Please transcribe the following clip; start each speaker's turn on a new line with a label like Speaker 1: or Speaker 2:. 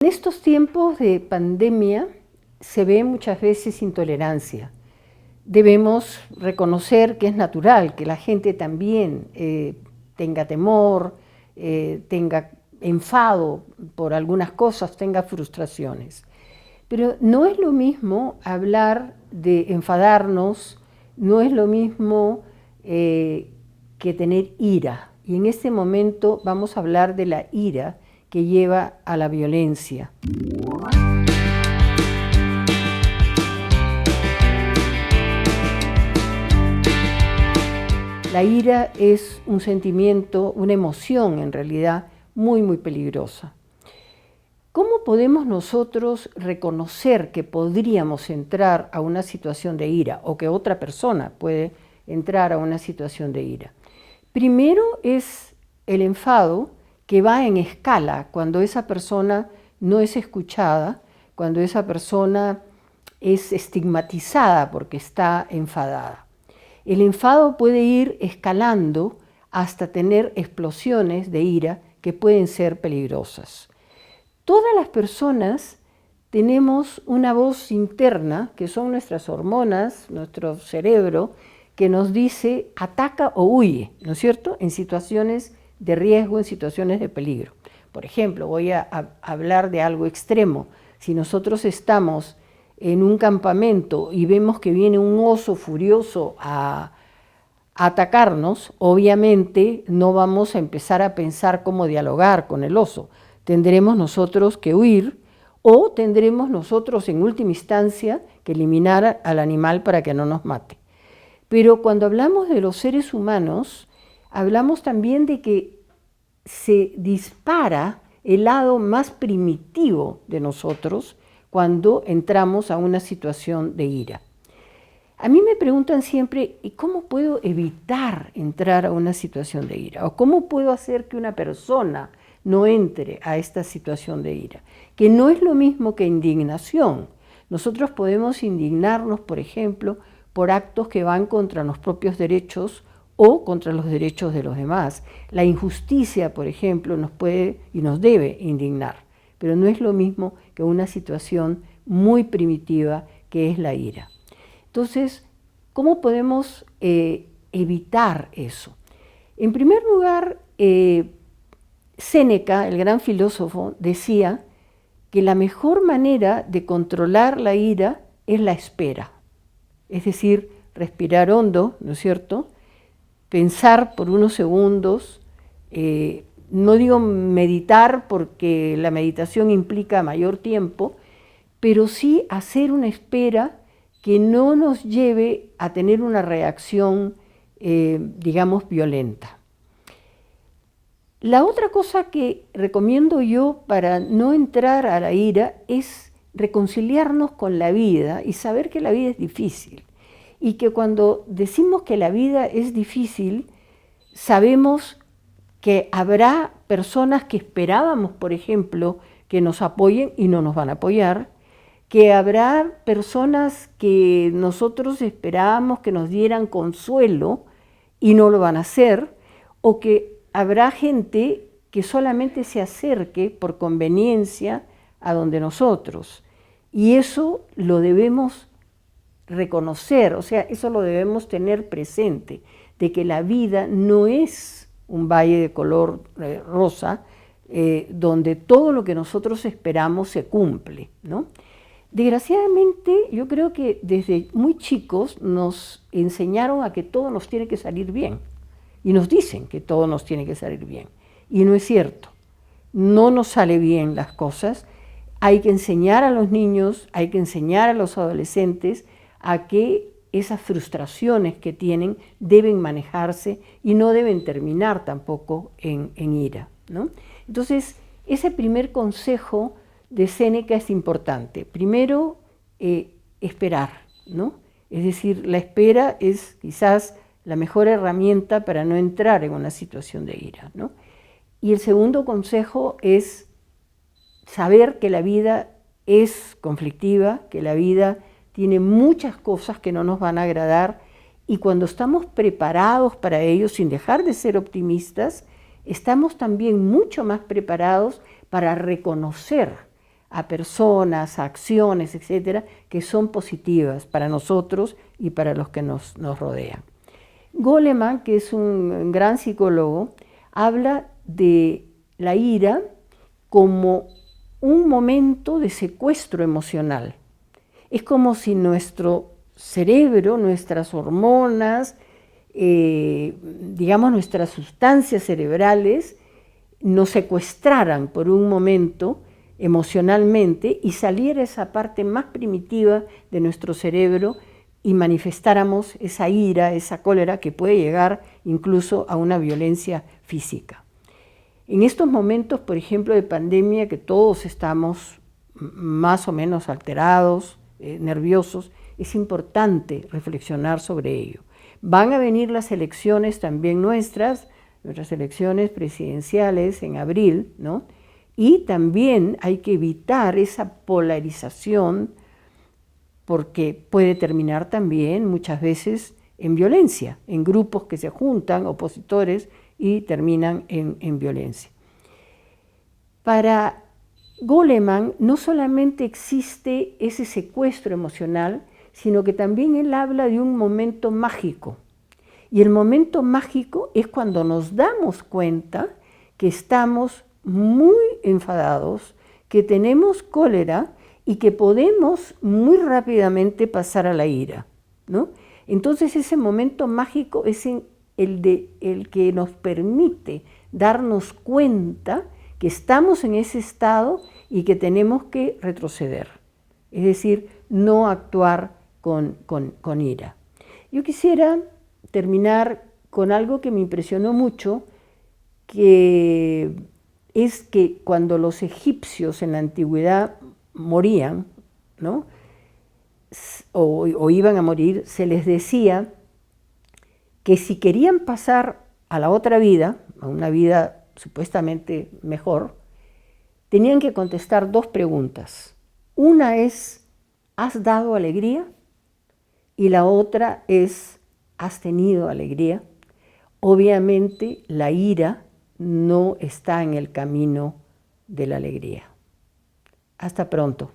Speaker 1: En estos tiempos de pandemia se ve muchas veces intolerancia. Debemos reconocer que es natural que la gente también tenga temor, tenga enfado por algunas cosas, tenga frustraciones. Pero no es lo mismo hablar de enfadarnos, no es lo mismo que tener ira. Y en este momento vamos a hablar de la ira que lleva a la violencia. La ira es un sentimiento, una emoción en realidad muy, muy peligrosa. ¿Cómo podemos nosotros reconocer que podríamos entrar a una situación de ira o que otra persona puede entrar a una situación de ira? Primero es el enfado, que va en escala cuando esa persona no es escuchada, cuando esa persona es estigmatizada porque está enfadada. El enfado puede ir escalando hasta tener explosiones de ira que pueden ser peligrosas. Todas las personas tenemos una voz interna, que son nuestras hormonas, nuestro cerebro, que nos dice ataca o huye, ¿no es cierto?, en situaciones de riesgo, en situaciones de peligro. Por ejemplo, voy a hablar de algo extremo. Si nosotros estamos en un campamento y vemos que viene un oso furioso a atacarnos, obviamente no vamos a empezar a pensar cómo dialogar con el oso. Tendremos nosotros que huir o tendremos nosotros en última instancia que eliminar al animal para que no nos mate. Pero cuando hablamos de los seres humanos, hablamos también de que se dispara el lado más primitivo de nosotros cuando entramos a una situación de ira. A mí me preguntan siempre, ¿y cómo puedo evitar entrar a una situación de ira? ¿O cómo puedo hacer que una persona no entre a esta situación de ira? Que no es lo mismo que indignación. Nosotros podemos indignarnos, por ejemplo, por actos que van contra los propios derechos o contra los derechos de los demás. La injusticia, por ejemplo, nos puede y nos debe indignar, pero no es lo mismo que una situación muy primitiva que es la ira. Entonces, ¿cómo podemos evitar eso? En primer lugar, Séneca, el gran filósofo, decía que la mejor manera de controlar la ira es la espera. Es decir, respirar hondo, ¿no es cierto?, pensar por unos segundos, no digo meditar porque la meditación implica mayor tiempo, pero sí hacer una espera que no nos lleve a tener una reacción, digamos, violenta. La otra cosa que recomiendo yo para no entrar a la ira es reconciliarnos con la vida y saber que la vida es difícil. Y que cuando decimos que la vida es difícil, sabemos que habrá personas que esperábamos, por ejemplo, que nos apoyen y no nos van a apoyar, que habrá personas que nosotros esperábamos que nos dieran consuelo y no lo van a hacer, o que habrá gente que solamente se acerque por conveniencia a donde nosotros. Y eso lo debemos reconocer, o sea, eso lo debemos tener presente, de que la vida no es un valle de color rosa, donde todo lo que nosotros esperamos se cumple, ¿no? Desgraciadamente, yo creo que desde muy chicos nos enseñaron a que todo nos tiene que salir bien, y nos dicen que todo nos tiene que salir bien, y no es cierto, no nos sale bien las cosas. Hay que enseñar a los niños, hay que enseñar a los adolescentes a que esas frustraciones que tienen deben manejarse y no deben terminar tampoco en ira, ¿no? Entonces, ese primer consejo de Séneca es importante. Primero, esperar, ¿no? Es decir, la espera es quizás la mejor herramienta para no entrar en una situación de ira, ¿no? Y el segundo consejo es saber que la vida es conflictiva, que la vida tiene muchas cosas que no nos van a agradar, y cuando estamos preparados para ello, sin dejar de ser optimistas, estamos también mucho más preparados para reconocer a personas, a acciones, etcétera, que son positivas para nosotros y para los que nos rodean. Goleman, que es un gran psicólogo, habla de la ira como un momento de secuestro emocional. Es como si nuestro cerebro, nuestras hormonas, digamos nuestras sustancias cerebrales, nos secuestraran por un momento emocionalmente y saliera esa parte más primitiva de nuestro cerebro y manifestáramos esa ira, esa cólera que puede llegar incluso a una violencia física. En estos momentos, por ejemplo, de pandemia, que todos estamos más o menos alterados, nerviosos, es importante reflexionar sobre ello. Van a venir las elecciones también nuestras elecciones presidenciales en abril, ¿no? Y también hay que evitar esa polarización porque puede terminar también muchas veces en violencia, en grupos que se juntan, opositores, y terminan en violencia. Para Goleman no solamente existe ese secuestro emocional, sino que también él habla de un momento mágico. Y el momento mágico es cuando nos damos cuenta que estamos muy enfadados, que tenemos cólera y que podemos muy rápidamente pasar a la ira, ¿no? Entonces ese momento mágico es el que nos permite darnos cuenta que estamos en ese estado y que tenemos que retroceder, es decir, no actuar con ira. Yo quisiera terminar con algo que me impresionó mucho, que es que cuando los egipcios en la antigüedad morían, ¿no? o iban a morir, se les decía que si querían pasar a la otra vida, a una vida supuestamente mejor, tenían que contestar dos preguntas. Una es, ¿has dado alegría? Y la otra es, ¿has tenido alegría? Obviamente la ira no está en el camino de la alegría. Hasta pronto.